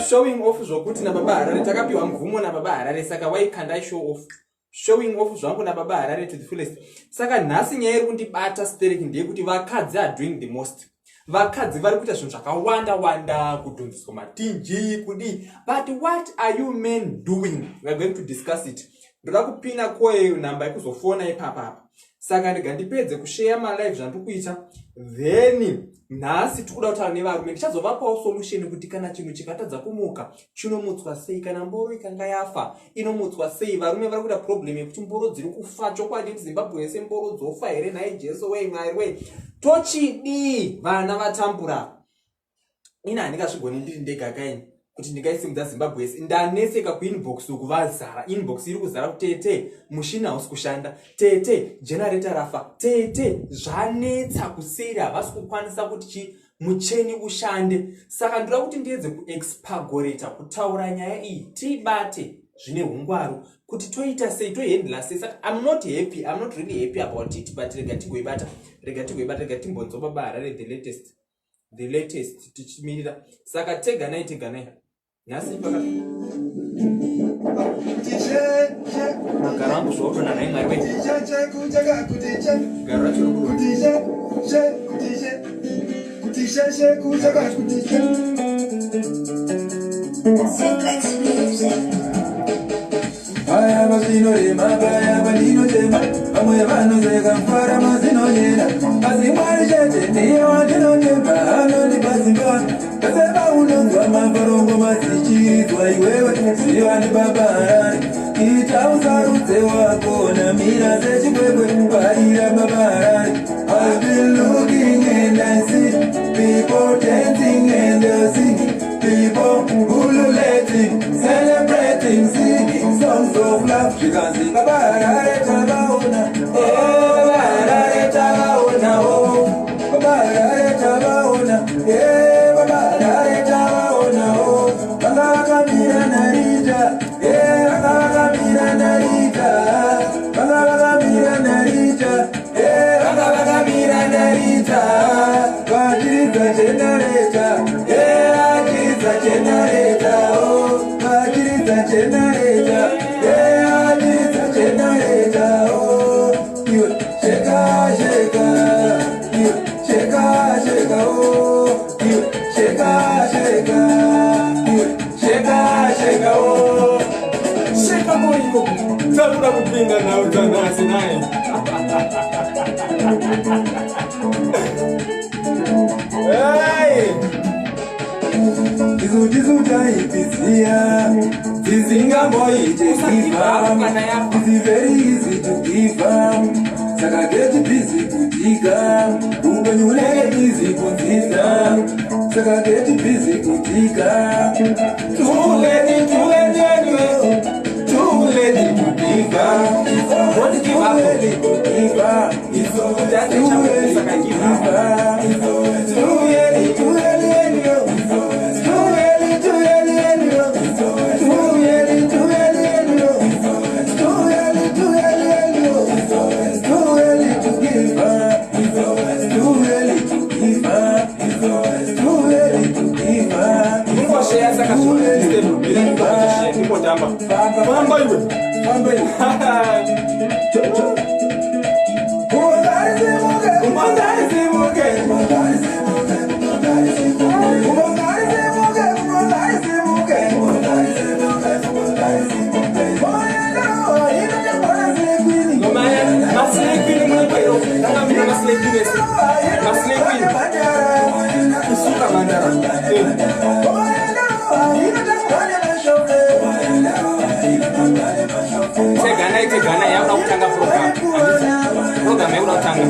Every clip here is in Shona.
Showing off zvokuti nababa Harare takapiwa mvumo nababa Harare saka why can't I show off? Showing off zvangu nababa Harare to the fullest. Saka nhasi nyaya iri kundibata stereki ndeyekuti vakadzi are doing the most. Vakadzi vari kuita zvinhu zvakawanda wanda kudhonzeswa matinji kudi. But what are you men doing? We are going to discuss it. Ndoda kupina koyo namba yekuzofona ipapa. Saka ndipedze kushare my life zvandu kuita. Then nhasi tikuda kutaura nevarume ndichazovapawo solution kuti kana chinhu chikatadza kumuka chinomutswa sei, kana mboro ikanga yafa inomutswa sei. Varume vari kuda problem yekuti mboro dziri kufa chokwadi muZimbabwe yese mboro dzofa here naye Jesu wei Mwari wei tochidi vana vatambura. Ina handingazvigoni ndiri ndega kaini kuti ndingaisimudza Zimbabwe yese. Ndaneseka kuinbox uku vazara, inbox iri kuzara kutete mushina hausi kushanda, tete generator rafa, tete zvanetsa kuseri havasi kukwanisa kuti mucheni ushande. Saka ndoda kuti ndiedze kuexpagorata kutaura nyaya iyi tibate zvine hungwaru kuti toita sei, tohandla sei. Saka I'm not really happy about it, but rega tigoibata timbonzwa baba Harare the latest tichimirira. Saka teganai nhasi pakati agarangu zvaudona nai Mwari wei gara Baya bazinorema, baya balinotema, bamwe vanozeka mfara mazinonyera. Asi Mwari chete ndiye wandinotema, anondibazimba. Kase vaunonzwa mafarongo mazichidzwa iwewe, sivani baba Harare. Ita usarudze wako na mira dzechikwekwe, varira baba Harare. I've been looking and I see people dancing and they're singing, people ululating, celebrating, singing songs of love. You can sing Baba Harare tabaona, oh Harare tabaona, oh Baba Harare tabaona, yeah Baba Harare tabaona, oh Baba Kamira narita, yeah Baba Kamira narita, Baba Kamira narita. Nakuda kupinga na utanasi naye. Hey! Jizu jai pizia, jizinga boy jiziva. It's very easy to give up. Saka get busy kutika, ubenyule busy kutika. Saka get busy kutika. Too late to give up. Don't give up. It's so That's the challenge. Saka give up. Tegana ya unatanga program. Program ya unatanga.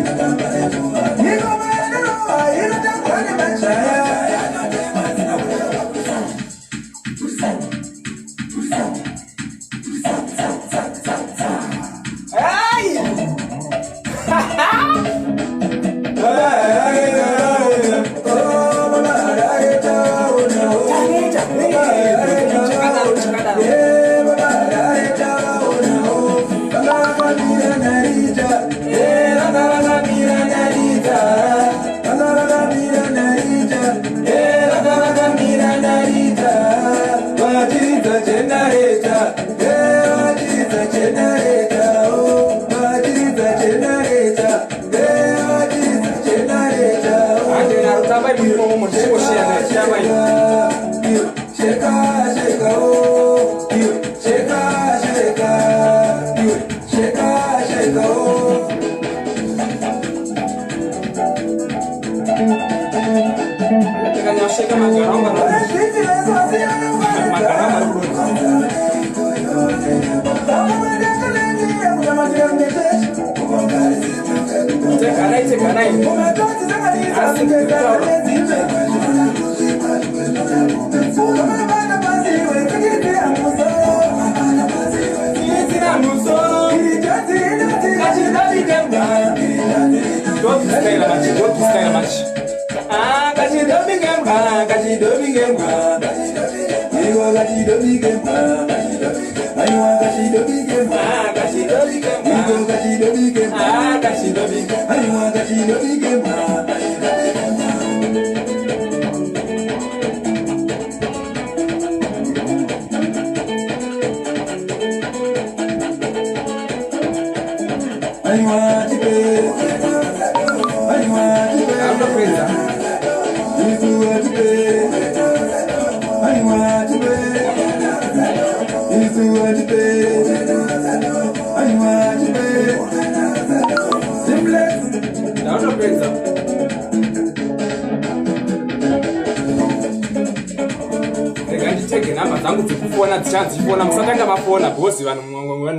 Fona musatanga mafona bosi vanhu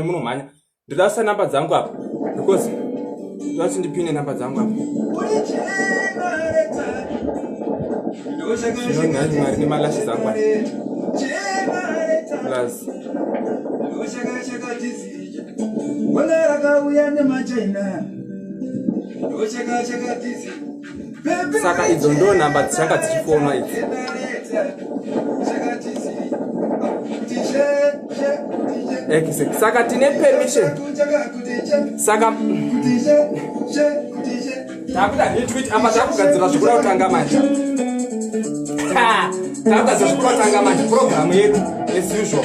munomhanya ndidasa namba dzangu apa because ndati ndipine namba dzangu apa ndinonhanya mwari nemalashi dzangu plus saka idzo ndo namba dzichanga dzichifonwa idzi. Saka tine permission. Saka takuda netweet apa takugadzira zvikuda kutanga manje. Takugadzira zvikuda kutanga manje program yedu as usual.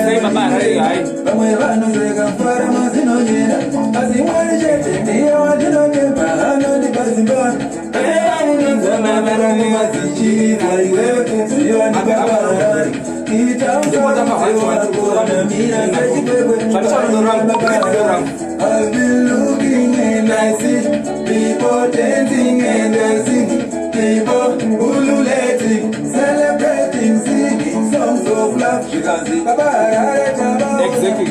Sei babara hai. Vamwe vanozeka fara mazinonyera. Asi mwari chete ndiye wandinokemba anondibazimba. Vanonzwa mavara mumazichiri vari wewe kuziva ndikabara. I've been looking and I see people dancing and dancing, people ululating, celebrating, singing songs of love. You can see exactly.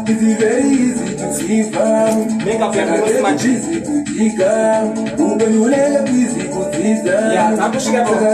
It's very easy to see from. Make up your mind. Easy to dig up. When you let a busy put this down. Yeah, I'm just going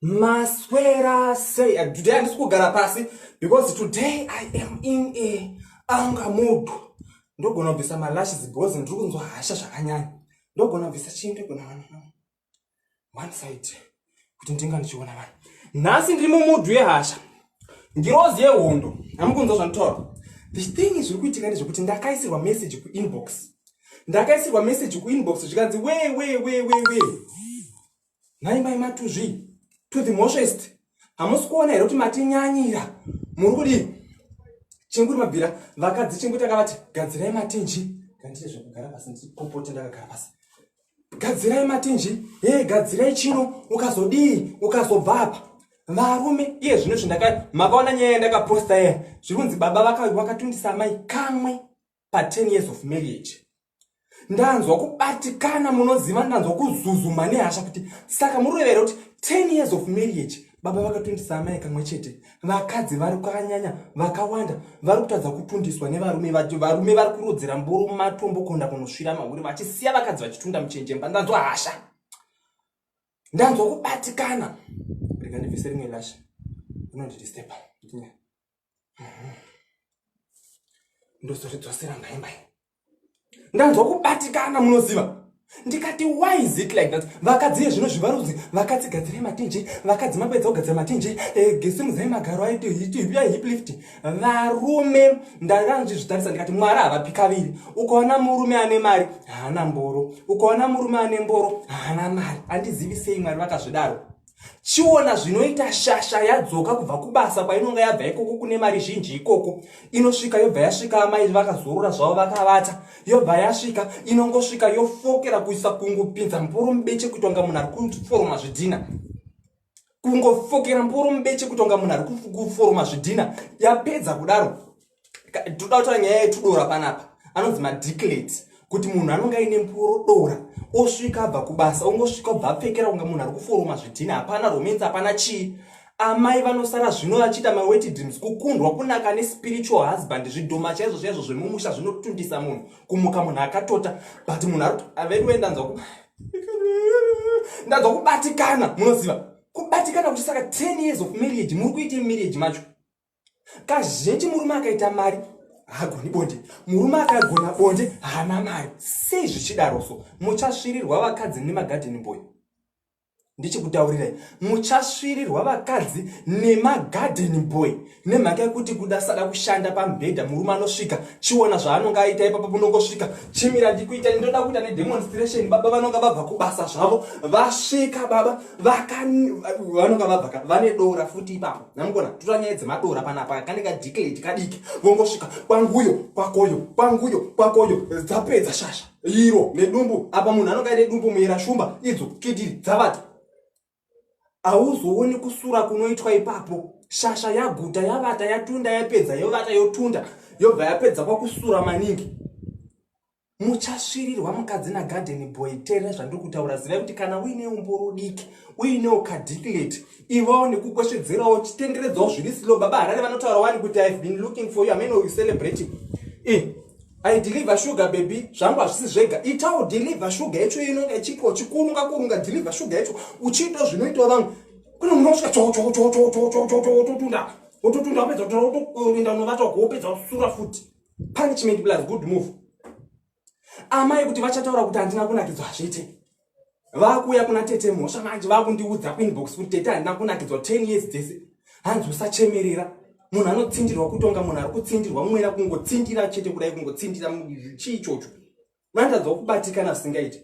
Maswera say today I'm just gonna pass it because today I am in a anger mood. Ndo gonna visa my lashes because ndrukunzwa hasha zvakanyanya. Ndo gonna visa chinde kuna one side kuti ndinga ndichiona vanhu. Nhasi ndiri mumood yehasha. Ngirozi yehondo. Amukunzwa zvanotaura. The thing is zvikuitika ndezvekuti ndakaisirwa message kuinbox. Ndakaisirwa message kuinbox zvikanzi we. Naimba imatuzvi. To the moshest. Hamusi kuona here kuti matinyanyira. Muri kudii? Chinguri mabvira vakadzi chinguri takavati gadzirai matinji. Ngandire zvekugara pasi ndipopote ndakagara pasi. Gadzirai matinji, gadzirai chino ukazodii ukazobva apa. Varume iye zvino zvindaka makaona nyaya yandakaposta here. Zvikunzi baba vakatundisa mai kamwe pa 10 years of marriage. Ndanzwa kubatikana munoziva ndanzwa kuzuzuma nehasha kuti saka muruvere kuti 10 years of marriage baba vakatundisa mai kamwe chete. Vakadzi vari kwakanyanya vakawanda vari kutadza kutundiswa nevarume varume vari kurodzera mboro mumatombo kuenda kunosvira mahuri vachisiya vakadzi vachitunda muchenjemba. Ndanzwa hasha. Ndanzwa kubatikana. Rega ndibvise rimwe lasha. Unondidisturba. Ndozoridzosera ngaimbai. Ndanzwa kubatikana munoziva. Ndikati why is it like that? Vakadzi zvino zvivarudzi vakadzi gadzire matinji vakadzi mapedza kugadzira matinji gesimudzai magaro aiti hip lift. Varume ndakanzvizvitarisa ndikati mwari havapi kaviri. Ukaona murume ane mari haana mboro, ukaona murume ane mboro haana mari. Andizivisei mwari vakazvidaro. chiona zvinoita shasha yadzoka kubva kubasa kwainonga yabva ikoko kune mari zhinji ikoko inosvika yobva yasvika amai vakazorora zvavo vakavata yobva yasvika inongosvika yofokera kuisa kungopinza mboro mubeche kutonga munhu ari kuforoma zvidhina kungofokera mboro mubeche kutonga munhu ari kuforoma zvidhina yapedza kudaro toda kutaura nyaya yetudora panapa anonzi madiclate kuti munhu anonga aine mboro dora osvika abva kubasa ongosvika obva apfekera kunga munhu ari kuforoma zvidhina hapana romance hapana chii amai vanosara zvino vachita mawet dreams kukundwa kunaka nespiritual husband zvidhoma chaizvo chaizvo zvemumusha zvinotundisa munhu kumuka munhu akatota but munhu ari avedu ndanzwa kubatikana munoziva kubatikana kuti saka 10 years of marriage muri kuite marriage macho kazhinji murume akaita mari hagoni bonde murume akagona bonde haana mari sei zvichidaroso muchasvirirwa vakadzi nemagarden boy ndichikutaurirai muchasvirirwa vakadzi nemagarden boy nemhaka yekuti kuda sada kushanda pamubhedha murume anosvika chiona zvaanonga aita ipapo punongosvika chimira ndikuita ndoda kuita nedemonstration baba vanonga vabva kubasa zvavo vasvika baba vanonga vabva vane dora futi ipapo namukona tutanyaya dzemadora panapa kaneka declate kadiki vongosvika kwanguyo kwakoyo kwanguyo kwakoyo dzapedza shasha iro nedumbu apa munhu anonga aine dumbu muira shumba idzo kidiri dzavata hauzooni kusura kunoitwa ipapo shasha yaguta yavata yatunda yapedza yovata yotunda yobva yapedza kwakusura maningi muchasvirirwa mukadzi nagarden boy teerera zvandiri kutaura zivai kuti kana uine umboro diki uinewo kadiclate ivawo nekukweshedzerawo chitenderedzawo zviri silo baba harare vanotaura wani kuti I've been looking for you amene you celebrating I deliver sugar baby zvangu hazvisi zvega itawo deliver sugar yacho inonga ichiitwa chikurunga deliver sugar yacho uchiitwa zvinoitwa vangu kune munhu unosvika ototunda wapedza kutoenda unovata wapedza usura futi punishment plus good move amai kuti vachataura kuti handina kunakidzwa hazviite vakuuya kuna tete mhosva manje vakundiudza kuinbox kuti tete handina kunakidzwa 10 years dzese hanzi usachemerera munhu anotsindirwa kutonga munhu ari kutsindirwa mumwena kungotsindira chete kudai kungotsindira chii ichocho vandadza kubatikana zvisingaiti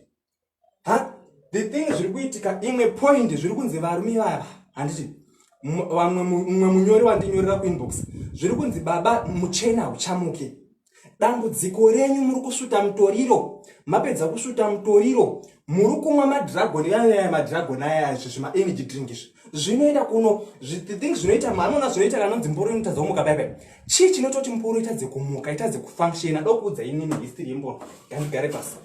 the thing zviri kuitika imwe point zviri kunzi varume vava handiti mumwe munyori wandinyorera kuinbox zviri kunzi baba muchena uchamuke dambudziko renyu muri kusvuta mutoriro mapedza kusvuta mutoriro muri kumwa madhiragoni aya zvemaenergy drink izvi zvinoenda kuno the thing zvinoita manona zvinoita kanonzi mboro inoita dzomuka baibai chii chinototi mboro itadze kumuka itadze kufunctiona dokuudza inini history yemboro gandigare pasi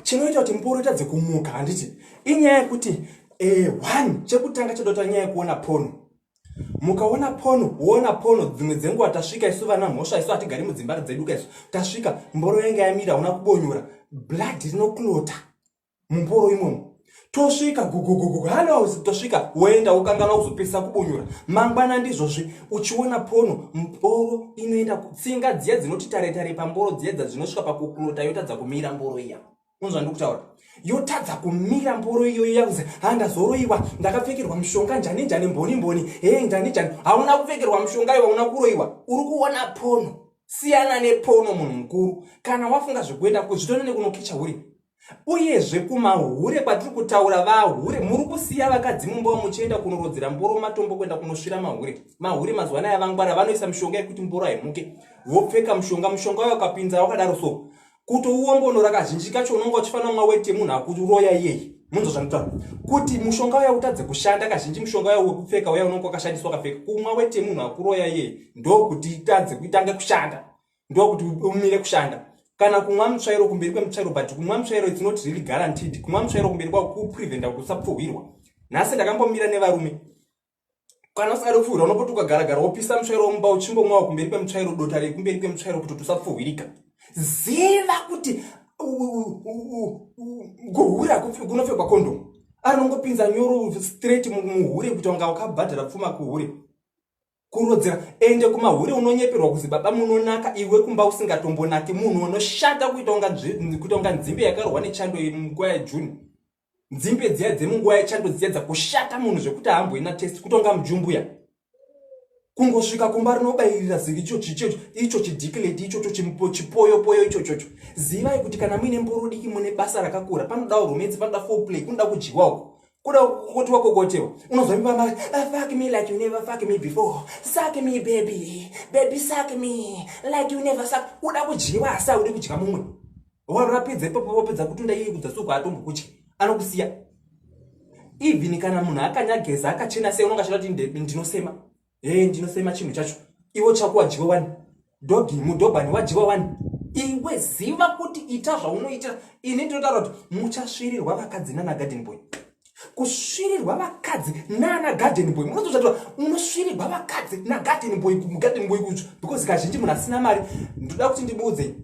chinoita kuti mboro itadze kumuka handiti inyaya yekuti one chekutanga chadota nyaya yekuona pono mukaona pono woona pono dzimwe dzenguva tasvika isu vana mhosva isu hatigari mudzimba dzedu kaisu tasvika mboro yanga yamira una kubonyora blood rinoklota mumboro imomo tosvika gugugugu hano tosvika woenda ukangana uzopesa kubonyora mangwana ndizvozvi uchiona pono mboro inoenda kutsinga dziya dzinoti tare pamboro dziya dzinosvika pakuklota yotadza kumira mboro iya unzwa ndikutaura yotadza kumira mboro iyoyo yakuzi handazoroiwa ndakapfekerwa mushonga njani mboni njani hauna kupfekerwa mushonga iwa una kuroiwa uri kuona pono siyana nepono munhu mukuru kana wafunga zvekuenda kuzvitona nekunokicha uri uyezve kumahure kwatiri kutaura vahure muri kusiya vakadzi mumba muchienda kunorodzera mboro matombo kuenda kunosvira mahure mazuva anaya vangwara vanoisa mishonga yekuti mboro haimuke vopfeka mushonga wayo ukapinza wakadaro so kuti uombonora kazhinji kacho unonga uchifanira mwa weti munhu akuroya iyeye munzo zvanotaura kuti mushonga uya utadze kushanda kazhinji mushonga uya wekupfeka uya unonga wakashandiswa kapfeka kumwa weti munhu akuroya iyeye ndokuti itadze kuitanga kushanda ndokuti umire kushanda kana kumwa mutsvairo kumberi kwemutsvairo but kumwa mutsvairo it's not really guaranteed kumwa mutsvairo kumberi kwako kupreventa kuti usapfuhwirwa nhasi ndakambomira nevarume kana usada kupfuhwirwa unopotuka gara wopisa mutsvairo mumba uchimbomwawo kumberi kwemutsvairo dota rekumberi kwemutsvairo kuti usapfuhwirika ziva kuti kuhura kunopfekwa kondomu anongopinza nyoro straight muhure kuti wanga wakabhadhara pfuma kuhure kurodzera ende kumahure unonyeperwa kuzi baba munonaka iwe kumba usingatombonaki munhu unoshata kuita unga nzimbe yakarwa nechando munguva yajuni nzimbe dziya dzemunguva yechando dziya dzakushata munhu zvekuti ahamboina test kutonga mujumbuya kungosvika kumba rinobayirira zivi icho chidiclate ichocho chipoyopoyo ichochocho zivai kuti kana muine mboro diki mune basa rakakura panodawo romance panoda foreplay kunoda kudyiwa uko kuda kuti wakokotewa unozomba mari fuck me like you never fuck me before, suck me baby, baby suck me like you never suck. Uda kujiwa asa udi kudya mumwe warapedza ipapo wapedza kutunda iye kudzasoka atombo kudya anokusiya. Even kana munhu akanyageza akachena sei unongashira kuti ndinosema ndinosema chinhu chacho iwo chako wadyiwa wani dogi mudhobhani wadyiwa wani. Iwe ziva kuti ita zvaunoita. Ini ndinotaura kuti muchasvirirwa vakadzi nana garden boy. Kusvirirwa vakadzi nana garden boy munozozvatora unosvirirwa vakadzi na garden boy kucho because kazhinji munhu asina mari. Ndoda kuti ndibuudze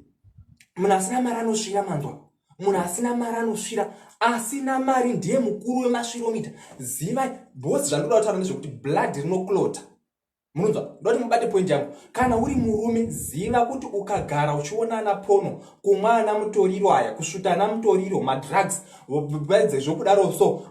munhu asina mari anosvira manzwa. Munhu asina mari anosvira. Asina mari ndiye mukuru wemasviromita. Ziva bosi zvandoda kutaura ndezvekuti blood rinoklota. Munonzwa ndoti mubate point yangu. Kana uri murume ziva kuti ukagara uchionana pono kumwana mutoriro aya kusvutana mutoriro madrugs bedze zvokudaro so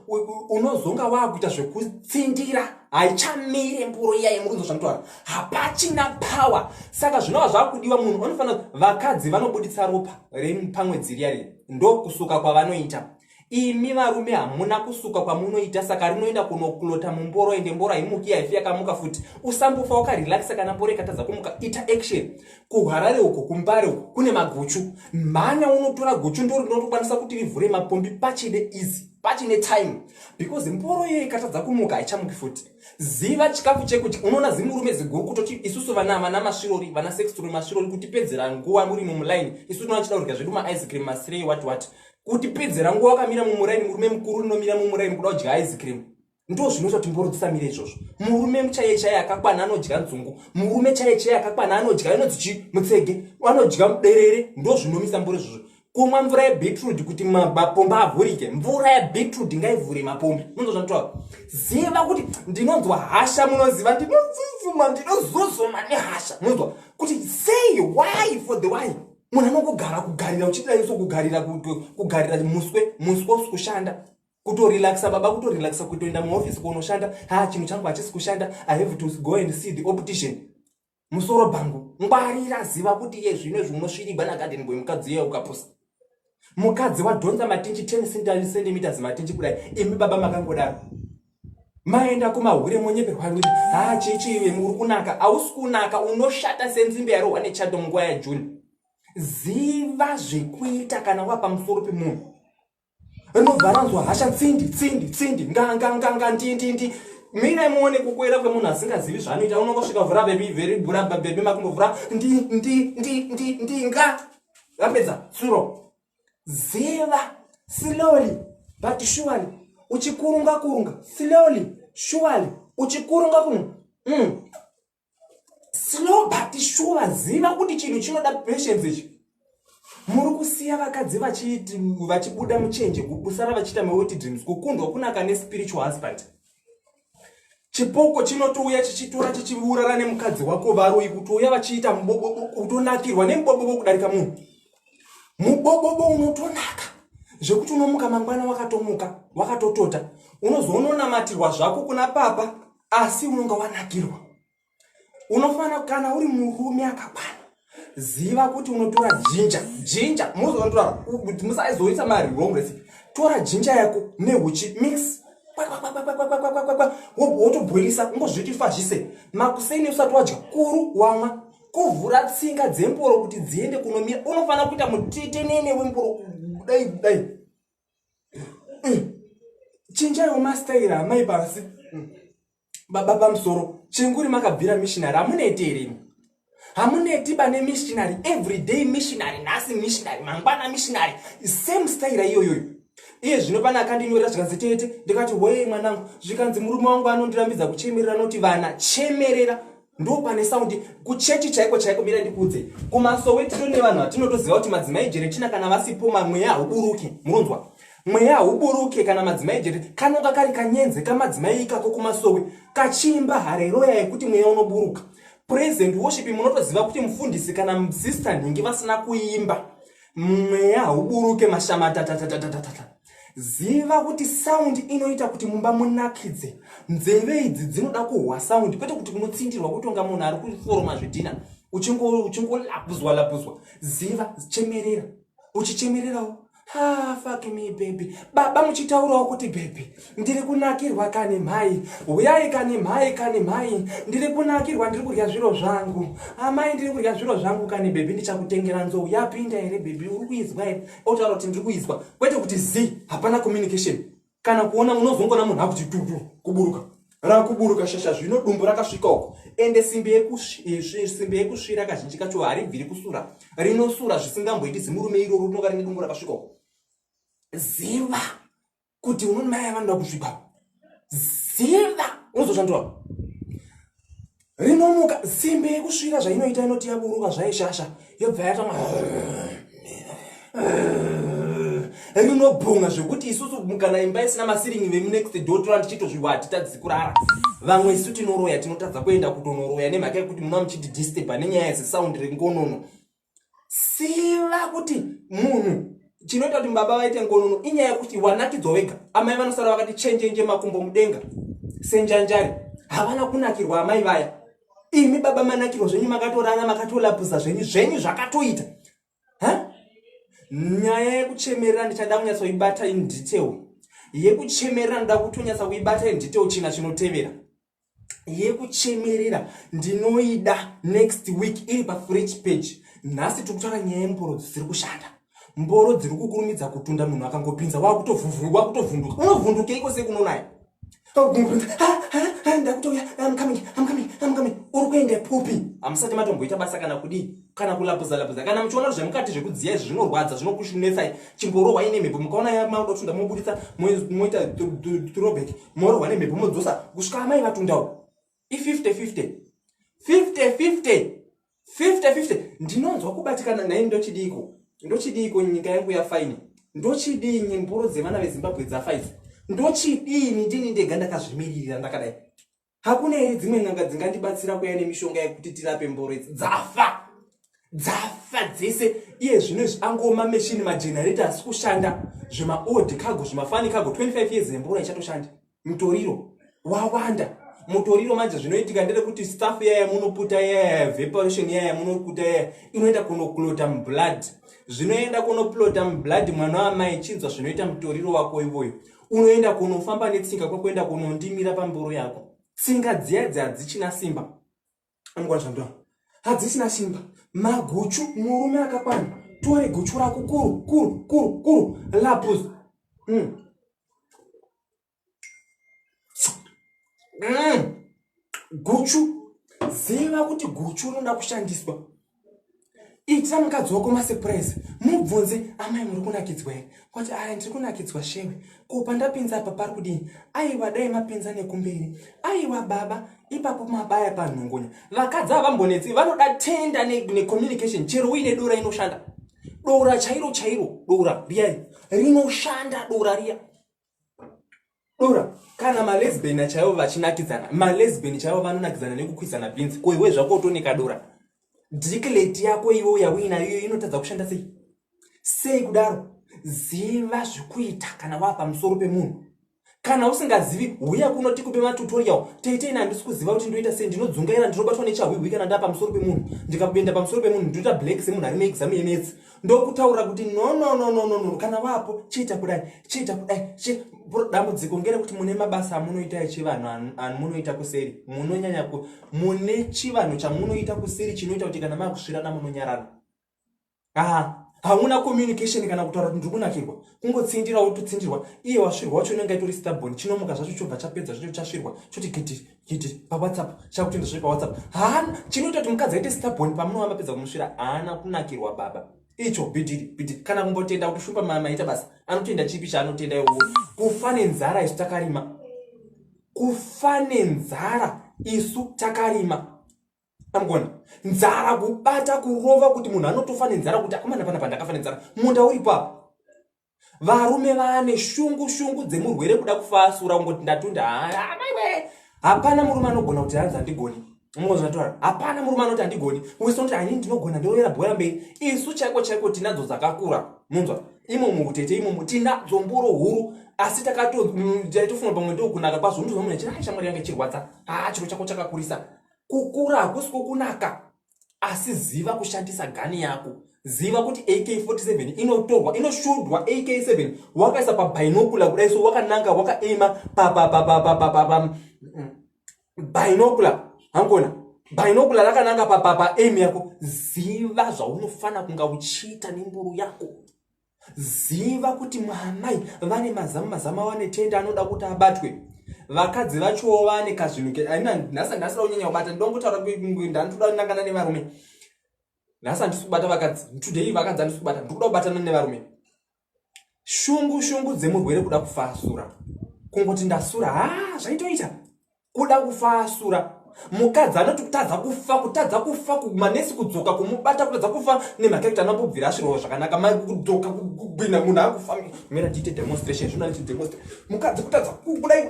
unozonga wakuita zvekutsindira haichamire mburo iyaye. Murunzo zvanotaura hapachina power. Saka zvinova zvakudiwa munhu unofanira vakadzi vanobuditsa ropa repamwedzi riya ndo kusuka kwavanoita. Imi varume hamuna kusuka kwamunoita saka rinoenda kunokulota mumboro ende mboro haimuki haifi yakamuka futi. Usambofa wakarelaxa kana mboro ikatadza kumuka ita action. Kuharare uko kumbare uko kune maguchu. Mana unotora guchu ndori rinotokwanisa kuti rivhure mapombi pachine easy pachine time because mboro iye ikatadza kumuka haichamuki futi. Ziva chikafu chekudya. Unoona zimurume ziguru kutoti isusu vana masvirori vana sex story masvirori kuti pedzera nguva muri mumuline isusu tinachida kudya zvedu ma ice cream masirei what kuti pedzera nguva wakamira mumuraini. Murume mukuru unomira mumuraini kuda kudya ice cream. Ndo zvinoita kuti mboro dzisamire izvozvo. Murume muchaiye akakwana anodya nzungu. Murume chaiye akakwana anodya inodzi mutsege anodya muberere. Ndo zvinomisa mboro izvozvo. Kumwa mvura yebeetroot kuti mapombi avhurike. Mvura yebeetroot ngaivhure mapombi. Munozwa zvanotaura. Ziva kuti ndinonzwa hasha. Munoziva ndinozuzuma nehasha. Munozwa kuti say why for the why. Munhu anongogara kugarira uchidaiso kugarira muswe kushanda kutorelaxa baba kutorelaxa kutoenda muoffice kunoshanda chinhu changu hachisi kushanda I have to go and see the optician. Musoro bhangu ngwarira ziva kuti iye zvino zvinosvirigwa nagarden boy mukadzi iye ukaposa. Mukadzi wadhonza matinji 10 cm matinji kudai. Imi baba makangodaro maenda kumahure monyeperwa kuti chichi iwe muri kunaka. Hausi kunaka unoshata senzimbe yarohwa nechato munguva yaJune. Ziva zvekuita kana wapa musoro pemunhu. Rinobvaranzwa hasha tsindi nganga ndindi. Mina muone kukwera kwemunhu asingazivi zvanoita unongosvika vhura baby very bura baby makumbovhura ndi nga yapedza tsuro. Ziva slowly but surely uchikurunga slowly surely uchikurunga slow but sure. Ziva kuti chinhu chinoda patience ichi. Muri kusiya vakadzi vachibuda muchenje kusara vachiita meweti dreams kukundwa kunaka nespiritual husband. Chipoko chinotouya chichitora chichiurara nemukadzi wako varoi kutouya vachiita mubobobo kutonakirwa nemubobobo kudarika munhu. Mubobobo unotonaka zvekuti unomuka mangwana wakatomuka wakatotota unozononamatirwa zvako kuna papa asi unonga wanakirwa. Unofana kana uri murume akakwana ziva kuti unotora jinja muzotora musaizoita mari wrong recipe. Tora jinja yako nehuchi mix wotobhoilisa ungozviti fazvise makuseni usati wadya kuru wamwa kuvhura tsinga dzemboro kuti dziende kunomira. Unofana kuita mutetenene wemboro dai chinjayo mastaira mai basi baba pamusoro chinguri makabvira missionary hamuneti here? Hamuneti bane missionary everyday missionary nhasi missionary mangwana missionary same style iyoyo. Iye zvino pana akandinyorera zvikanzi tete ndikati wei mwanangu zvikanzi murume wangu anondirambidza kuchemerera noti vana chemerera ndo pane sound kuchechi chaiko mira ndikudze kumasoweti tone vanhu atinotoziva kuti madzimai jeretina kana vasipo mweya uburuke. Munonzwa mweya uburuke kana madzimai jeretina kanonga kari kanyenze kamadzimai ikako kumasowe kachimba haleluya yekuti mweya unoburuka. Praise and worship munotoziva kuti mufundisi kana sister nhingi vasina kuimba mweya uburuke mashamata. Ziva kuti sound inoita kuti mumba munakidze. Nzeve idzi dzinoda kuhwa sound kwete kuti kunotsindirwa kutonga munhu ari kuforoma zvidhina uchingolapuzwa. Ziva chemerera uchichemererawo Fuck me baby. Baba muchitaurawo kuti baby. Ndiri kunakirwa kane mai. Uyai kane mai. Ndiri kunakirwa ndiri kurya zviro zvangu. Amai ndiri kurya zviro zvangu kane baby ndichakutengera nzou. Yapinda ere baby uri kuizwa ere? Otaura kuti ndiri kuizwa. Kwete kuti hapana communication. Kana kuona munozongona munhu akuti tutu kuburuka. Rakuburuka shasha zvino dumbu rakasvika uko. Ende simbe yekusvira kazhinji kacho haribviri kusura. Rinosura zvisingamboiti zimurume iroro rinonga rine dumbu rakasvika uko. Ziva kuti unonimai avanoda kusvika. Ziva unozoshandura. Rinomuka simbe yekusvira zvainoita inoti yaburuka zvaishasha. Yobva yatama. Rinobhunga zvekuti isusu mukana imba isina masiringi vemunext door tora tichitozviwati tadzikurara. Vamwe isu tinoroya tinotadza kuenda kutonoroya nemhaka yekuti muna muchidisturba nenyaya yesound rengonono. Siva kuti munhu chinoita kuti baba vaite ngonono inyaya yekuti wanakidzwa wega. Amai vanosara vakati chenjenje makumbo mudenga senjanjari. Havana kunakirwa amai vaya. Imi baba manakirwa zvenyu makatorana makatolapuza zvenyu zvakatoita. Nyaya yekuchemerera ndichada kunyatsoibata in detail. Yekuchemerera ndoda kutonyatsa kuibata in detail china chinotevera. Yekuchemerera ndinoida next week iri pa fridge page. Nhasi tikutaura nyaya yemboro dziri kushanda. Mboro dziri kukurumidza kutunda munhu akangopinza wakutovhunduka. Unovhunduka iko sekunonaya. Ndakutoya I'm coming. Uri kuenda pupi. Amusati matomboita basa kana kudii kana kulapuza. Kana muchiona zvemukati zvekudziya izvi zvinorwadza zvinokushunesai. Chimborohwa ine mhepo mukaona yamauda kutunda mobuditsa moita throwback. Morohwa nemhepo modzosa kusvika amai vatundawo. I50-50. 50-50. Ndinonzwa kubatikana naye ndochidiko nyika yangu yafaini. Ndochidii nyemboro dzevana veZimbabwe dzafaidzi. Ndochidini ndini ndega ndakazvimirira ndakadai. Hakuna ere dzimwe n'anga dzingandibatsira kuya nemishonga yekuti tirape mboro idzi. Dzafa dzese. Iye zvino angoma machine magenerator asi kushanda. Zvima old cargo zvimafani cargo 25 years mboro ichatoshanda. Mutoriro wawanda. Mutoriro manje zvinoitika ndere kuti staff yaya munoputa yaya evaporation yaya munoputa yaya inoenda kunoklota blood. Zvinoenda kunoplota blood mwana wamai chinzwa zvinoita mutoriro wako ivoyo. Unoenda kunofamba netsinga kwakuenda kunondimira pamboro yako. Tsinga dziya hadzichina simba. Angwa zvandwa. Hadzichina simba. Maguchu murume akakwana. Tore guchu rako kuru. Lapuz. Guchu. Ziva kuti guchu rinoda kushandiswa. Ita mukadzi wako masurprise. Mubvunze amai muri kunakidzwa ere? Kuti ndiri kunakidzwa shewe. Kupa ndapinza apa pari kudini? Aiwa dai mapinza nekumberi. Aiwa baba ipapo mabaya panhongonya. Vakadzi avambonetsi vanoda tenda necommunication. Chero uine dora inoshanda. Dora chairo. Dora riya rinoshanda dora riya. Dora kana malesbian chaivo vachinakidzana. Malesbian chaivo vanonakidzana nekukwizana bhinzi. Ko iwe zvako utonika dora. Dikleti yako iwo yawina iyo inotadza kushanda sei kudaro. Ziva zvikuita kana wapa musoro pemunhu. Kana usingazivi uya kunoti kupe matutorial. Teitei handisi kuziva kuti ndoita sei ndinodzungaira ndinobatwa nechahwihwi kana ndapa musoro pemunhu. Ndikabenda pamusoro pemunhu ndoita black semunhu ari muexam yemetsi. Ndokutaura kuti no kana wapo chiita kudai. Dambudziko ngerekuti mune mabasa amunoita echivanhu amunoita kuseri. Munonyanya mune chivanhu chamunoita kuseri chinoita kuti kana makusvirana munonyarana. Hamuna communication kana kutaura kuti ndiri kunakirwa. Kungotsindira wototsindirwa. Iye wasvirwa wacho unenge itori stubborn. Chinomuka zvacho chobva chapedza zvacho chasvirwa. Choti giti pa WhatsApp. Chakutinda zvacho pa WhatsApp. Chinoita kuti mukadzi aite stubborn pamunohamba pedza kumusvira. Haana kunakirwa baba. Icho bidiri. Kana kumbotenda kuti shumba mama ita basa. Anotenda chipi chaanotenda iwo. Kufa nenzara isu takarima. Amgona. Nzara kubata kurova kuti munhu anotofa nenzara kuti akomana pana ndakafa nenzara. Munda uri pa. Varume vane shungu dzemurwere kuda kufasura ngoti ndatunda. Hapana murume anogona kuti hanza ndigoni. Mungozvatora. Hapana murume anoti andigoni. Uisonoti ani ndinogona ndoyera bhora mbei. Isu chaiko tinadzo dzakakura. Munzwa. Imo mutete imo tinadzo mboro huru. Asi takaitofuna pamwe ndokunaka kwazvo ndizvo munhu chiri shamwari yange chirwadza. Chiro chako chakakurisa. Kukura hakusi kunaka. Asi ziva kushandisa gani yako. ziva kuti AK47 inotorwa inoshudwa AK7 wakaisa pabinocular kudai so wakananga wakaema pa binocular angona binocular rakananga pa aim yako. Ziva zvaunofana kunga uchiita nemburu yako. Ziva kuti mhamai vane mazama wane tenda anoda kuti abatwe. Vakadzi vacho vane kazvinuke nhasa unyanya kubata ndongotaura kuti ndandoda kunangana nevarume. Nhasa ndisubata vakadzi today vakadzi ndisubata ndikuda kubatana nevarume. Shungu dzemurwere kuda kufasura. Kungoti ndasura zvaitoita kuda kufasura. Mukadzi anototadza kufa kumanesi kudzoka kumubata kutadza kufa nemakekta anambobvira zviro zvakanaka kudzoka kugwina munhu akufa mera dite demonstration journalist demonstration mukadzi kutadza kudai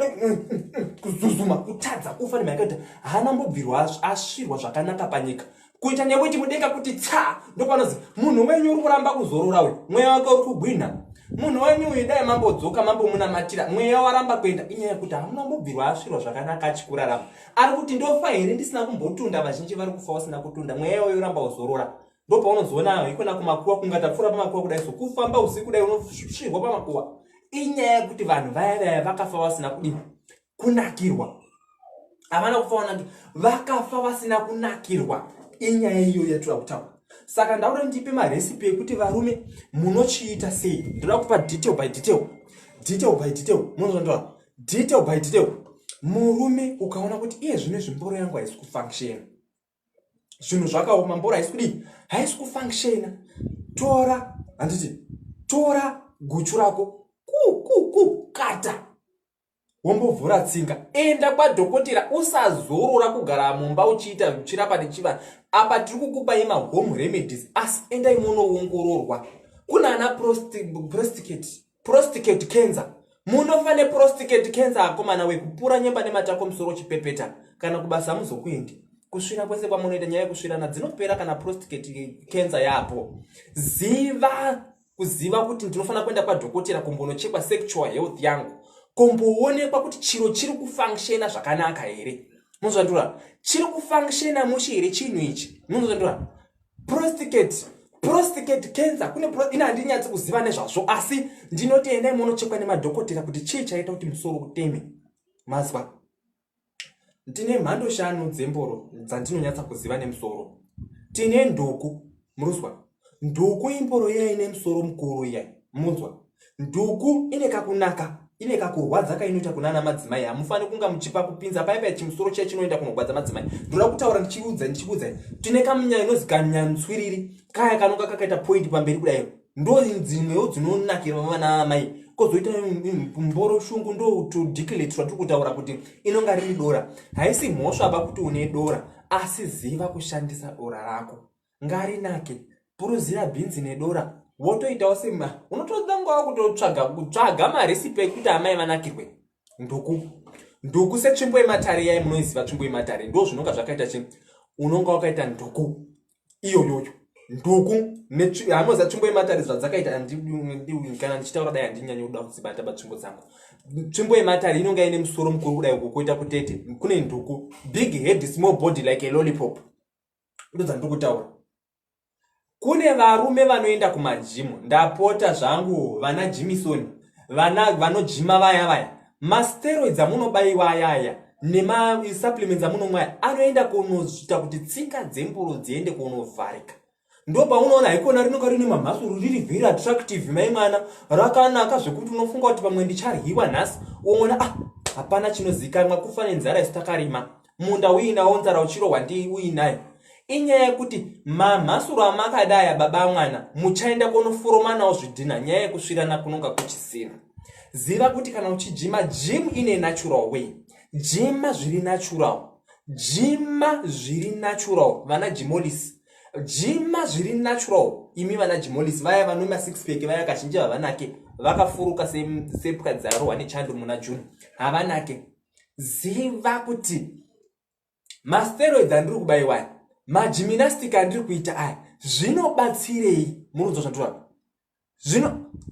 kuzuzuma kutadza kufa nemakekta anambobvirwa asvirwa zvakanaka panyika kuita nyangwe chimudenga kuti ndopanozi munhu wenyu uri kuramba kuzorora we mweya wake uri kugwina munhu wenyu dai mambodzoka mambomunamatira mweya waramba kuenda inyaya kuti hamambobvirwa asvirwa zvakanaka achikurarama ari kuti ndofa here ndisina kumbotunda vazhinji vari kufa vasina kutunda mweya wayo uramba uzorora ndopaunozoona ikona kumakuwa kungatapfuura pamakuwa kudai so kufamba usiku kudai unosvirwa pamakuwa inyaya yekuti vanhu vaya vakafa vasina kudini kunakirwa havana kufa vanandi vakafa vasina kunakirwa inyaya iyo yatira kutaura. Saka ndauda ndipe marecipe ekuti varume munochiita sei. Ndoda kupa detail by detail. Munozondora detail by detail. Murume ukaona kuti iye zvine zvimboro yangu haisi kufunction. Zvinhu zvakaoma mboro haisi kufunction. Tora guchu rako. Kata. Wombovhura tsinga. Enda kwadhokotera usazorora kugara mumba uchiita uchirapa nechivanhu. Apa tiri kukupai home remedies asi endai munoongororwa. Kuna ana prostate cancer. Munofane prostate cancer akomana we kupura nyemba nematako musoro chipepeta kana kubasa muzokuendi. Kusvira kwese kwamunoita nyaya yekusvirana dzinopera kana prostate cancer yapo. Kuziva kuti ndinofana kuenda kwadhokotera kumbonochekwa sexual health yangu. Kumboonekwa kuti chiro chiri kufunctiona zvakanaka here. Munozondora chiri kufunctiona mushi here chinhu ichi. Munozondora prostate cancer kune ina handinyatsi kuziva nezvazvo asi ndinoti endai munochekwa nemadhokotera kuti chii chaita kuti musoro uteme. Mazwa tine mhando 5 dzemboro dzandinonyatsa kuziva nemusoro. Tine nduku muruzwa nduku imboro iya ine musoro mukuru iya munzwa nduku ine kakunaka ine kakurwadza kainoita kunana madzimai hamufani kunga muchipa kupinza paipa chimusoro chaicho chinoenda kunogwadza madzimai. Ndoda kutaura ndichiudza tine kamunya inonzi kanyanswiriri kaya kanonga kakaita point pamberi kudai ndo dzimwewo dzinonakira vana amai kozoita mboro shungu ndo to declare tiri kutaura kuti inonga riri dora haisi mhosva aba kuti une dora asi ziva kushandisa dora rako ngarinake puruzira bhinzi nedora wotoitawo sema unotodangawo kutsvaga marecipe ekuti amai vanakirwe. Nduku setsvimbo yematare yai munoiziva tsvimbo yematare ndo zvinonga zvakaita chi unonga wakaita nduku iyoyoyo nduku hanoza tsvimbo yematare zvadzakaita kana ndichitaura dai handinyanyi kuda kudzibata patsvimbo dzangu. Tsvimbo yematare inonga ine musoro mukuru kudai kukoita kutete kune nduku big head small body like a lollipop ndodza ndikutaura. Kune varume vanoenda kumajimu ndapota zvangu vana Jimisoni vanojima vaya masteroids amunobaiwa ayaya nema supplements amunomwa anoenda kunoita kuti tsinga dzemburo dziende kunovharika. Ndo paunoona ikona rinonga rine mamhasuru riri very attractive mai mwana rakanaka zvekuti unofunga kuti pamwe ndicharyiwa nhasi uona hapana chinozikanwa kufa nenzara isitakarima munda uinawo nzara uchirohwa ndi uinayo. Inyaya yekuti mamhasuru amakadaya baba mwana muchaenda kunoforomanawo zvidhina nyaya yekusvirana kunonga kuchisina. Ziva kuti kana uchijima gym ine natural way. Jima zviri natural vana Jimolis. Jima zviri natural imi vana Jimolis vaya vanoma 6 pack vaya kazhinji havanake vakafuruka sepwa dzarohwa nechando muna June havanake. Ziva kuti masteroids andiri kubayiwa magymnastic andiri kuita aya zvinobatsirei munonzwa zvatura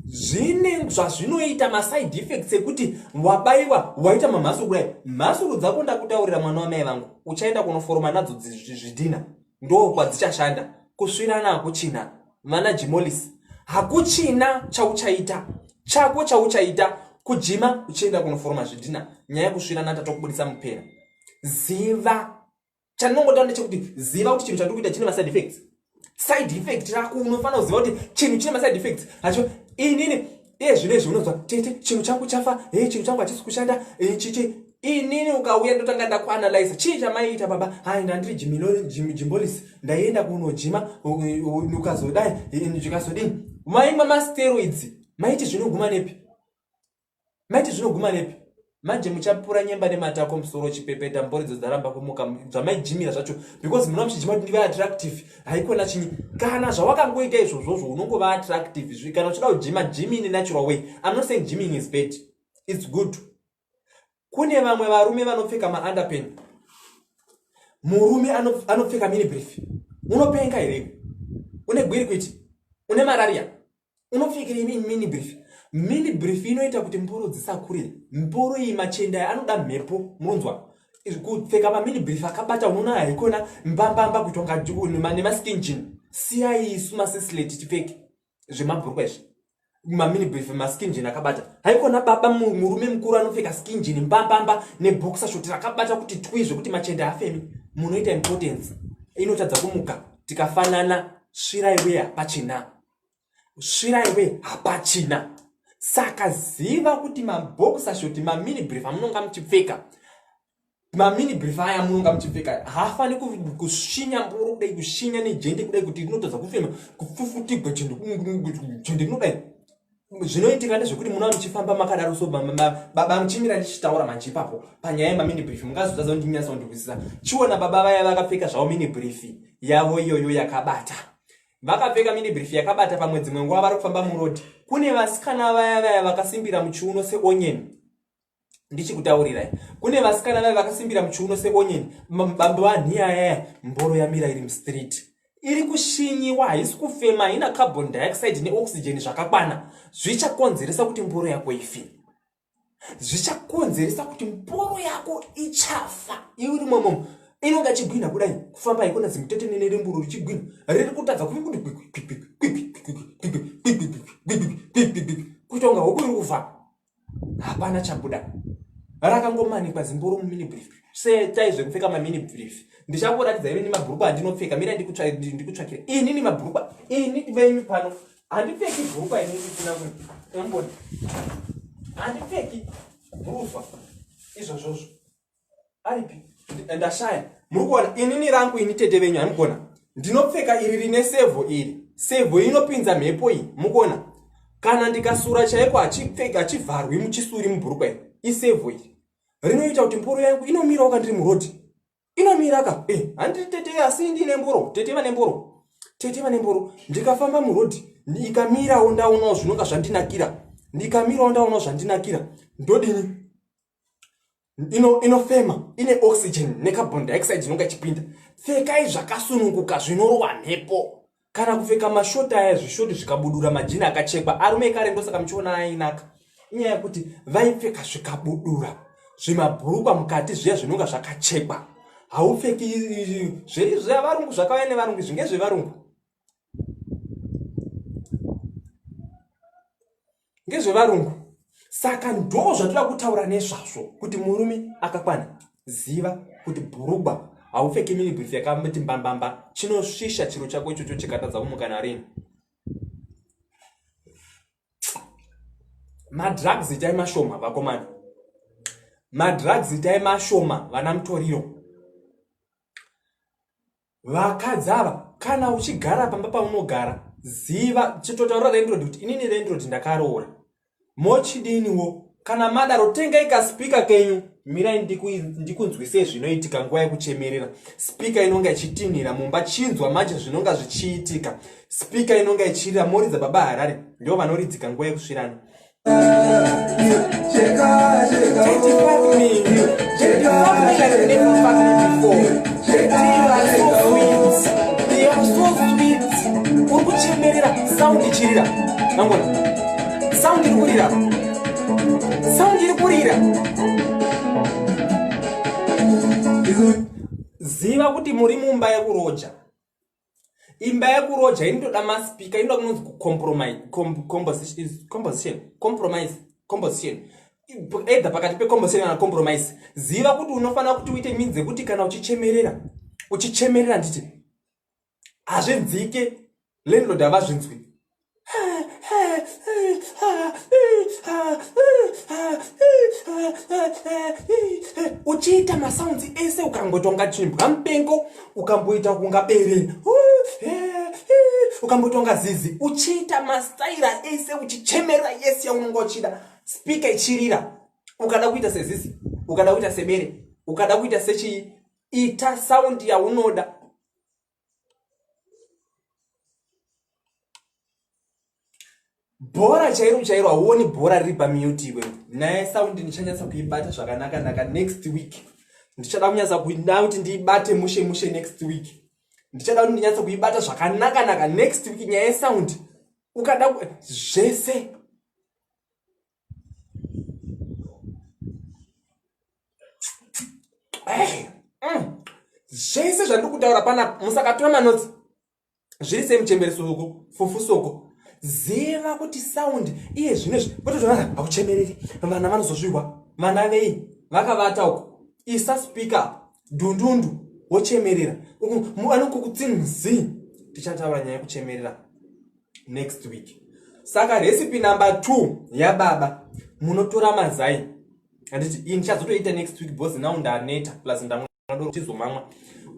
zvine zvazvinoita maside effects ekuti wabayiwa waita mamhasuru kudai mhasuru dzako ndakutaurira mwana wamai vangu uchaenda kunoforoma nadzo zvidhina ndo kwadzichashanda kusvirana akuchina vana Jimolis. Hakuchina chauchaita. Chako chauchaita kujima uchienda kunoforma zvidhina. Nyaya kusvina nata kubudisa mupera. Ziva. Chanongoda ndechekuti ziva kuti chinhu chandikuita chine side effects. Side effect rako unofanira kuziva kuti chinhu chine side effects. Hacho inini zvinezvi unonzwa tete chinhu changu chafa, chinhu changu hachisi kushanda, chichi inini ukauya ndotanga ndakuanalyze chii chamaita baba. Hai ndandiri Jimbolis ndaenda kunojima ukazodai ndikazodini. Maimwa masteroids. Maiti zvinoguma nepi? Manje muchapura nyemba nematako musoro chipepeta mboridzo dzaramba kumuka zvamaijimira zvacho because munova muchijima kuti ndive attractive. Haikona chinyi kana zvawakangoita izvozvo unongova attractive. Kana uchida kujima gym in a natural way. I'm not saying gymming is bad. It's good. Kune vamwe varume vanopfeka maunderpen. Murume anopfeka mini brief. Unopenga here. Une gwiri kwiti. Une malaria. Unopfekere mini brief. Mini brief inoita kuti mboro dzisakurire. Mboro iyi machenda anoda mhepo munzwa. Kupfeka mini brief akabata unoona haikona mbambamba kutonga nema skin jean. Siyai isu masislet tipfeke zvemabhurukwa izvi. Mini brief skin jean akabata. Haikona baba murume mukuru anopfeka skin jean mbambamba neboxer short rakabata kuti twizve kuti machenda afemi. Munoita importance. Inotadza kumuka tikafanana shiraiwe pachina. Shiraiwe hapachina. Saka ziva kuti maboxer short mini brief amunonga muchipfeka. Mini brief aya munonga muchipfeka hafani kushinya mboro kudai kushinya nejende kudai kuti rinotadza kufema kufufutigwa jende kudai. Zvinoitika ndezvekuti munova muchifamba makadaro so baba muchimira ndichitaura manje ipapo panyaya yemamini brief mungazodza ndinyasa kundikuzisa. Chiona baba vaya vakapfeka zvavo mini brief yavo iyoyo yakabata. Vakapfeka mini brief yakabata pamwedzi mwenguva vari kufamba murodhi. Kune vasikana vaya vakasimbira muchiuno seonyeni. Ndichikutaurirai. Kune vasikana vaya vakasimbira muchiuno seonyeni. Bambo vanhiya aya mboro yamira iri mustreet. Iri kushinyiwa haisi kufema haina carbon dioxide neoxygen zvakakwana. Zvichakonzeresa kuti mboro yako ife. Zvichakonzeresa kuti mboro yako ichafa. Iri momo inonga chigwina kudai kufamba ikona zimutete neremburu richigwina. Riri kutadza kuti kutonga hokuri kufa. Hapana chabuda. Rakangomanikwa zimboro mumini brief. Taizve kupfeka mamini brief. Ndichakuratidza ine mabhurukwa andinopfeka. Mira ndikutsvakira. Inini mabhurukwa. Ini venyu pano. Handipfeki bhurukwa inini kuna mboni. Handipfeki bhurukwa. Izvozvozvo. Aripi? Ndashaya. Murikuona inini rangu ini tete venyu hamukona. Ndinopfeka iri rine sevho iri. Sevho inopinza mhepo iyi. Mukuona? Kana ndikasura chaiko achivharwi muchisuri mubhurukwa iri. Isevho iri. Rinoita kuti mboro yangu inomira wakandiri murodhi. Inomira ka. Handiri tete asi ndine mboro. Tete vane mboro. Ndikafamba murodhi. Ndikamira ndaonawo zvinonga zvandinakira. Ndodini. Inofema. Ine oxygen necarbon dioxide inonga chipinda. Pfekai zvakasununguka zvinorova mhepo. Kana kupfeka mashota aya zvishoti zvikabudura majini akachekwa. Arume kare ndosaka muchiona ainaka. Inyaya yekuti vaipfeka zvikabudura. Zvimabhurukwa mukati zviya zvinonga zvakachekwa. Haupfeki zvevarungu zvakauya nevarungu ngezvevarungu. Ngezvevarungu. Saka ndo zvatoda kutaura nezvazvo kuti murume akakwana. Ziva kuti bhurukwa haupfeki mini brief yakameti mbambamba. Chinosvisha chiro chako ichocho chikatadza kumuka narini. Madrugs itai mashoma vakomana. Madrugs itai mashoma vana mutoriro. Vakadzi ava kana uchigara pamba paunogara ziva chitotaura landlord kuti inini landlord ndakaroora. Mochidiniwo kana madaro tengai kaspika kenyu mirai ndikunzwise zvinoitika nguva yekuchemerera. Spika inonga ichitinhira mumba chinzwa manje zvinonga zvichiitika. Spika inonga ichirira moridza baba Harare ndio vanoridzika nguva yekusvirana. 25 minutes. They are so sweet. Ukuchemerera sound ichirira. Nangona. Sound iri kurira. Ziva kuti muri mumba yekuroja. imba yekuroja inotoda maspika, inoda kunonzi composition either pakati pecomposition kana compromise. Ziva kuti unofanira kuti uite minze kuti kana uchichemerera nditi hazvinzike landlord havazvinzwi. Uchiita masounds ese ukangotonga chimbwa mupengo, ukamboita kunga bere, ukambotonga zizi, uchiita mastaira ese uchichemerera yese yaunonga uchida, speaker ichirira, ukada kuita sezizi, ukada kuita sebere, ukada kuita sechi, ita sound yaunoda. Bhora chairo hauoni bhora riri pamute iwe. Naye sound ndichanyatsa kuibata zvakanaka next week. Ndichada kunyatsa kuida kuti ndiibate mushe next week. Ndichada kuti ndinyatsa kuibata zvakanaka next week nyaya sound. Ukada zvese. Zvese zvandiri kutaura pana musakatora manotsi. Zviri semuchembereso fufusoko. Ziva kuti sound iye zvinezvi potozvana akuchemereri vana vanozozvirwa vana vei vakavata uko isa speaker dundundu wochemerera anokukutsinzi. Tichataura nyaya yekuchemerera next week. Saka recipe number 2 yababa munotora mazai anditi ini chazotoita next week boss now ndaneta plus ndamwa chizomamwa.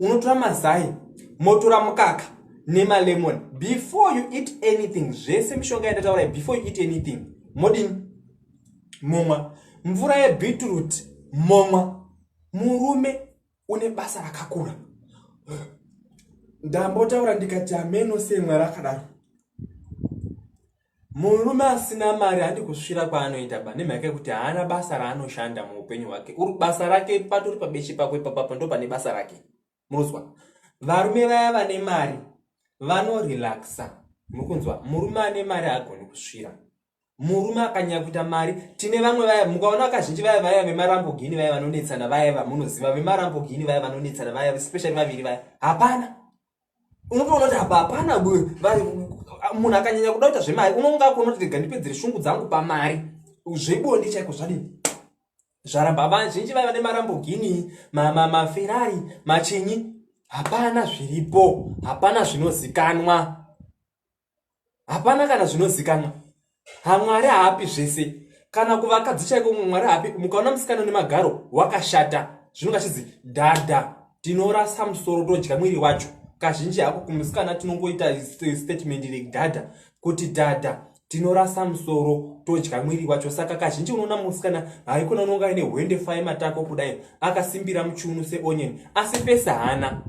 Unotora mazai motora mukaka nema lemon before you eat anything. Zvese mishonga yandataura before you eat anything modini momwa mvura yebeetroot momwa. Murume une basa rakakura. Ndambotaura ndikati ameno semwari akadaro. Murume asina mari handi kusvira kwaanoita ba nemhaka yekuti haana basa raanoshanda muupenyu hwake. Basa rake patori pabeshi pakwe papapo ndo pane basa rake. Munozwa? Varume vaya vane mari vanorelaxa. Mukunzwa? Murume ane mari hagoni kusvira. Murume akanyanya kuita mari. Tine vamwe vaya mukaona kazhinji vaya vemarambogini vaya vanonetsana vaya vamunoziva vemarambogini vaya vanonetsana vaya especially vaviri vaya. Hapana. Unotoona kuti hapana munhu akanyanya kuda kuita zvemari unonga kuona kuti ndipedzere shungu dzangu pamari. Zvebondi chaiko zvadini? Zvaramba vazhinji vaya vane marambogini, maferari, machinyi. Hapana zviripo, hapana zvinozikanwa. Hapana kana zvinozikanwa. Mwari haapi zvese. Kana kuvakadzi chaiko Mwari haapi. Mukaona musikana nemagaro wakashata, zvinonga chizi dhadha tinorasa musoro todya mwiri wacho. Kazhinji hako kumusikana tinongoita statement redhadha kuti dhadha tinorasa musoro todya mwiri wacho. Saka kazhinji unoona musikana haikona unonga ine hwende fai matako kudai akasimbira muchiuno seonion asi pesa hana.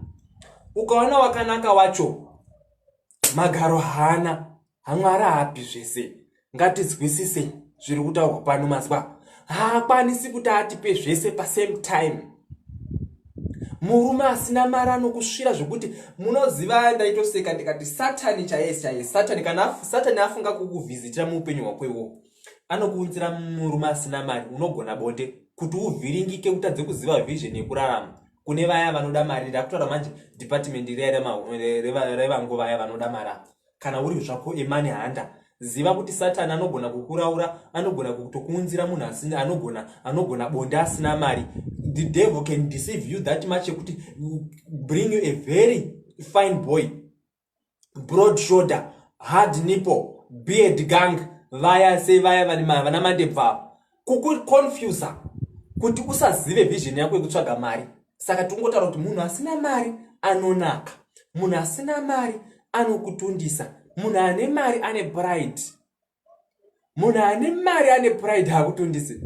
Ukaona wakanaka wacho magaro hana. Mwari haapi zvese. Ngatizwisise zviri kutaurwa pano mazwa. Haakwanisi kuti atipe zvese pasame time. Murume asina mari anokusvira zvokuti munoziva ndaitoseka ndikati Satani chaiye. Satani kana Satani afunga kukuvhizitira muupenyu hwako iwo anokuunzira murume asina mari unogona bonde kuti uvhiringike utadze kuziva vision yekurarama. Kune vaya vanoda mari ndakutaura manje department revangu vaya vanoda mari. Kana uri zvako emani handa ziva kuti Satani anogona kukuraura, anogona kutokuunzira munhu asina, anogona bonde asina mari. The devil can deceive you that much kuti bring you a very fine boy, broad shoulder, hard nipple, beard gang, vaya vana mandebva kukuconfuse kuti usazive vision yako yekutsvaga mari. Saka tingotaura kuti munhu asina mari anonaka, munhu asina mari anokutundisa, munhu ane mari ane pride, munhu ane mari ane pride hakutundisi.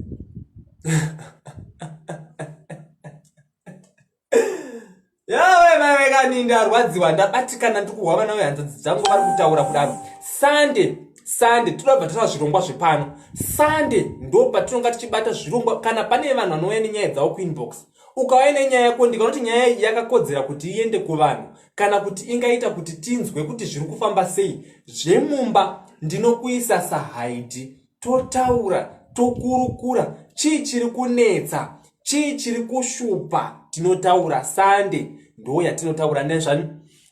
Yawe mavekani ndarwadziwa ndabatikana ndikuhwa vana vehanzadzi dzangu vari kutaura kudaro. Sunday tinobva tata zvirongwa zvepano. Sunday ndo patinonga tichibata zvirongwa kana pane vanhu vanouya nenyaya dzavo kuinbox. Ukauya nenyaya yako ndikanoti nyaya iyi yakakodzera kuti iende kuvanhu kana kuti ingaita kuti tinzwe kuti zviri kufamba sei zvemumba. Ndinokuisa sahaidhi totaura tokurukura chii chiri kunetsa, chii chiri kushupa. Tinotaura Sunday ndo yatinotaura nezvani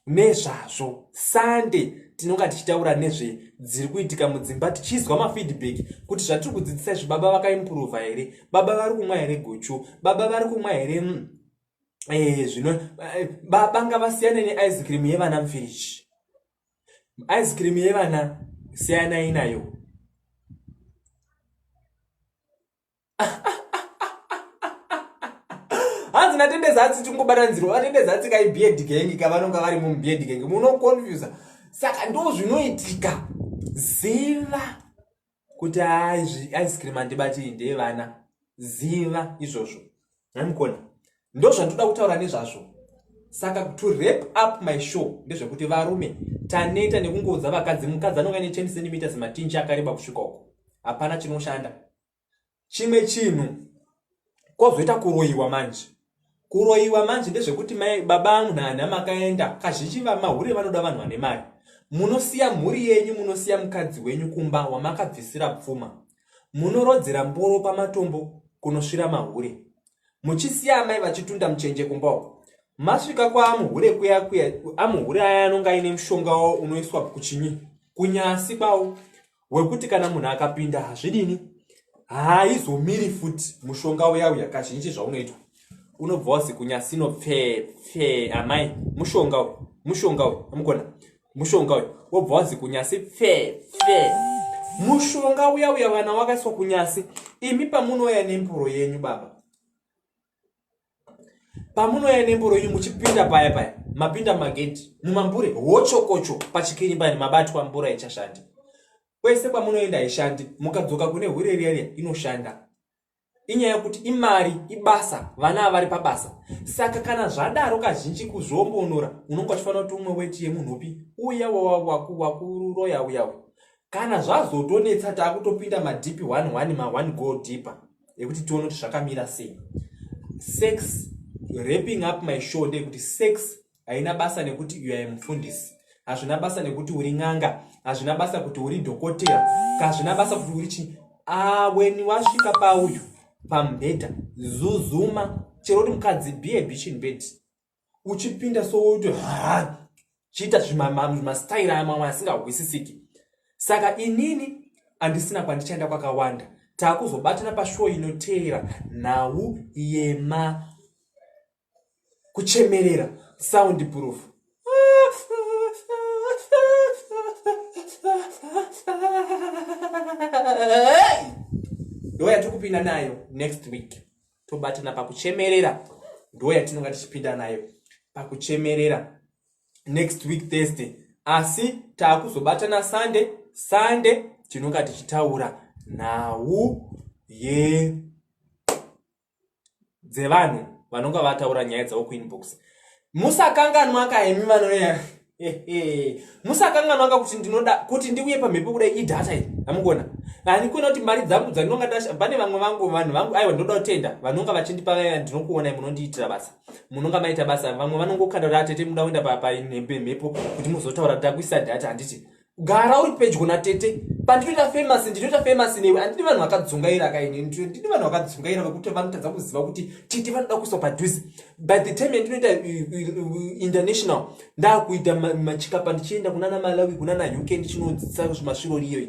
nezvazvo. Sunday tinonga tichitaura nezve dziri kuitika mudzimba, tichizwa mafeedback kuti zvatiri kudzidzisa izvi baba vakaimprova here, baba vari kumwa here guchu, baba vari kumwa here zvino baba ngavasiyane neice cream yevana mufiriji. Ice cream yevana siyanai nayo. Hanzi natendezatsi tingobatanzirwa, atendezatsi kai beard gang kavanonga vari mu beard gang munoconfuse. Saka ndo zvinoitika. Ziva kuti ice cream andibati ndevana. Ziva izvozvo. Namukona. Ndo zvandoda kutaura nezvazvo. Saka to wrap up my show ndezvekuti varume taneta nekungodza vakadzi, mukadzi anonga ne 10 cm matinji akareba kusvika uko. Hapana chinoshanda. Chimwe chinhu kozoita kuroiwa manje. Kuroiwa manje ndezvekuti baba munhana makaenda kazhinji vamahure vanoda vanhu vane mari. Munosiya mhuri yenyu, munosiya mukadzi wenyu kumba wamakabvisira pfuma. Munorodzera mboro pamatombo kunosvira mahure. Muchisiya amai vachitunda muchenje kumba uko. Masvika kwa amuhure kuya amuhure aya anonga aine mushonga unoiswa kuchinyi kunyasi kwawo wekuti kana munhu akapinda hazvidini haizomiri futi mushonga uya kazhinji zvaunoitwa unobva wasi kunyasi pfe amai mushonga uyu amukona mushonga uyu wobva wasi kunyasi pfe mushonga uya vana wakaiswa kunyasi. Imi pamunoya nemburo yenyu baba, pamunoya nemburo yenyu muchipinda paya mapinda magedhi mumambure hochokocho pachikirimba mabatwa mbura ichashandi. Kwese kwamunoenda haishandi, mukadzoka kune hure riya inoshanda. Inyaya kuti imari ibasa, vana vari pabasa. Saka kana zvadaro kazhinji kuzvombonora unonga uchifanira kuti umwe weti yemunhupi uya wakuroya uya. Kana zvazotonetsa taakutopinda madhipi 1 go deeper ekuti tione kuti zvakamira sei. Sex, wrapping up my show ndekuti sex haina basa nekuti you are mufundisi, hazvina basa nekuti uri ng'anga, hazvina basa kuti uri dhokotera, hazvina basa kuti uri chi. When wasvika pauyu pamubhedha zuzuma, chero kuti mukadzi be a bitch in bed, uchipinda souti chiita zvimastaira amwe asingahwisisiki. Saka inini handisina kwandichaenda kwakawanda, taakuzobatana pashow inoteera nhau yema kuchemerera soundproof. Ndo yatikupinda nayo next week. Tobatana pakuchemerera, ndo yatinonga tichipinda nayo pakuchemerera next week Thursday. Asi taakuzobatana Sunday tinonga tichitaura nhau dzevanhu vanonga vataura nyaya dzavo kuinbox. Musakanganwa kaimi vanoya. Musakanganwa kuti ndinoda kuti ndiuye pamhepo kudai idata iyi. Amugona. Ani kuona kuti mari dzangu dzanonga dasha pane vamwe vangu aiwa ndoda kutenda vanonga vachindipa vaya ndinokuona munondiitira basa. Munonga maita basa vamwe vanongokanda kuti atete muda kuenda pa mhepo kuti muzotaura takuisa data handiti. Gara uri pedyo na tete. Pandinoita famous newe anditi vanhu vakadzungaira kaini. Nditi vanhu vakadzungaira vekuti vanotadza kuziva kuti tete vanoda kuiswa padhuze. By the time ndinoita international ndakuita machikapa ndichienda kunana Malawi kunana UK ndichinodzidzisa zvimasviro riyo.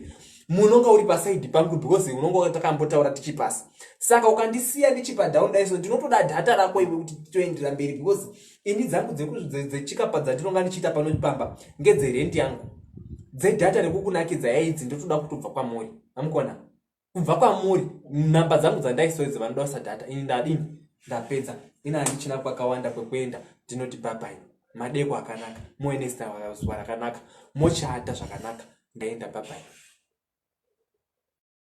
Munonga uri paside pangu because unonga takambotaura tichipasa. Saka ukandisiya ndichipa down daiso ndinotoda data rako iwe kuti toendera mberi because ini dzangu dzechikapa dzandinonga ndichita panopamba ngedze rent yangu. Data rekukunakidza yaidzi ndotoda kutobva kwamuri. Amukona kubva kwamuri namba dzangu dzandaisoedza vanoda kusa data ini ndadini ndapedza. Ina handichina kwakawanda kwekuenda ndinoti bye bye. Madeko akanaka, moenesta zuva rakanaka, mochata zvakanaka, ndaenda bye bye.